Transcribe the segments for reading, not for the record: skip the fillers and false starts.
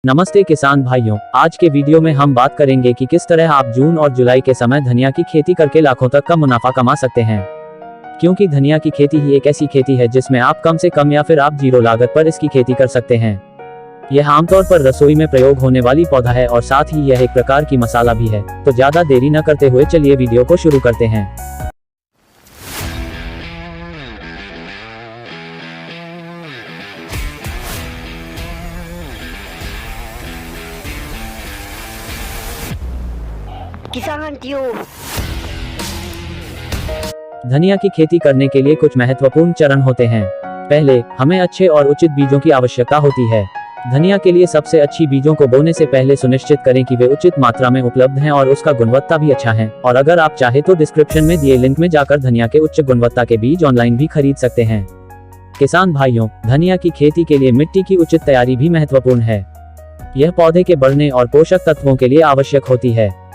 नमस्ते किसान भाइयों, आज के वीडियो में हम बात करेंगे कि किस तरह आप जून और जुलाई के समय धनिया की खेती करके लाखों तक का मुनाफा कमा सकते हैं। क्योंकि धनिया की खेती ही एक ऐसी खेती है जिसमें आप कम से कम या फिर आप जीरो लागत पर इसकी खेती कर सकते हैं। यह आमतौर पर रसोई में प्रयोग होने वाली पौधा है और साथ ही यह एक प्रकार की मसाला भी है। तो ज्यादा देरी न करते हुए चलिए वीडियो को शुरू करते हैं। किसान ट्यूब। धनिया की खेती करने के लिए कुछ महत्वपूर्ण चरण होते हैं। पहले, हमें अच्छे और उचित बीजों की आवश्यकता होती है। धनिया के लिए सबसे अच्छी बीजों को बोने से पहले सुनिश्चित करें कि वे उचित मात्रा में उपलब्ध हैं और उसका गुणवत्ता भी अच्छा है। और अगर आप चाहे तो डिस्क्रिप्शन में दिए लिंक में जाकर धनिया के उच्च गुणवत्ता के बीज ऑनलाइन भी खरीद सकते हैं। किसान भाइयों, धनिया की खेती के लिए मिट्टी की उचित तैयारी भी महत्वपूर्ण है। यह पौधे के बढ़ने और पोषक तत्वों के लिए आवश्यक होती है।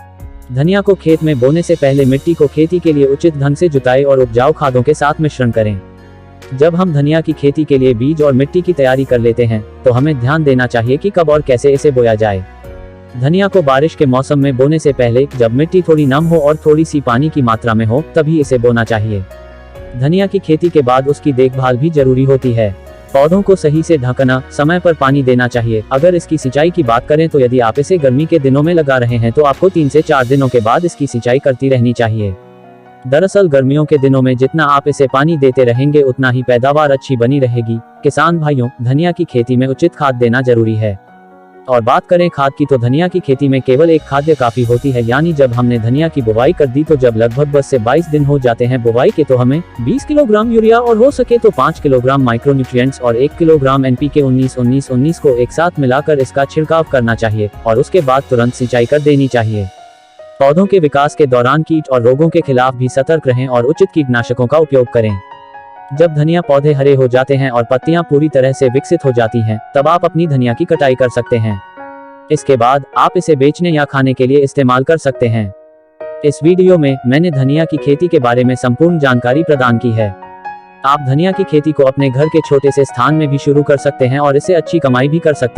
धनिया को खेत में बोने से पहले मिट्टी को खेती के लिए उचित ढंग से जुताई और उपजाऊ खादों के साथ मिश्रण करें। जब हम धनिया की खेती के लिए बीज और मिट्टी की तैयारी कर लेते हैं, तो हमें ध्यान देना चाहिए कि कब और कैसे इसे बोया जाए। धनिया को बारिश के मौसम में बोने से पहले, जब मिट्टी थोड़ी नम हो और थोड़ी सी पानी की मात्रा में हो, तभी इसे बोना चाहिए। धनिया की खेती के बाद उसकी देखभाल भी जरूरी होती है। पौधों को सही से ढकना, समय पर पानी देना चाहिए। अगर इसकी सिंचाई की बात करें तो यदि आप इसे गर्मी के दिनों में लगा रहे हैं तो आपको 3 से 4 दिनों के बाद इसकी सिंचाई करती रहनी चाहिए। दरअसल गर्मियों के दिनों में जितना आप इसे पानी देते रहेंगे उतना ही पैदावार अच्छी बनी रहेगी। किसान भाइयों, धनिया की खेती में उचित खाद देना जरूरी है। और बात करें खाद की, तो धनिया की खेती में केवल एक खाद्य काफी होती है। यानी जब हमने धनिया की बुवाई कर दी तो जब लगभग 10 से 22 दिन हो जाते हैं बुवाई के, तो हमें 20 किलोग्राम यूरिया और हो सके तो 5 किलोग्राम माइक्रोन्यूट्रिएंट्स और 1 किलोग्राम NPK 19-19-19 को एक साथ मिलाकर इसका छिड़काव करना चाहिए और उसके बाद तुरंत सिंचाई कर देनी चाहिए। पौधों के विकास के दौरान कीट और रोगों के खिलाफ भी सतर्क रहें और उचित कीटनाशकों का उपयोग करें। जब धनिया पौधे हरे हो जाते हैं और पत्तियां पूरी तरह से विकसित हो जाती हैं, तब आप अपनी धनिया की कटाई कर सकते हैं। इसके बाद आप इसे बेचने या खाने के लिए इस्तेमाल कर सकते हैं। इस वीडियो में मैंने धनिया की खेती के बारे में संपूर्ण जानकारी प्रदान की है। आप धनिया की खेती को अपने घर के छोटे से स्थान में भी शुरू कर सकते हैं और इससे अच्छी कमाई भी कर सकते हैं।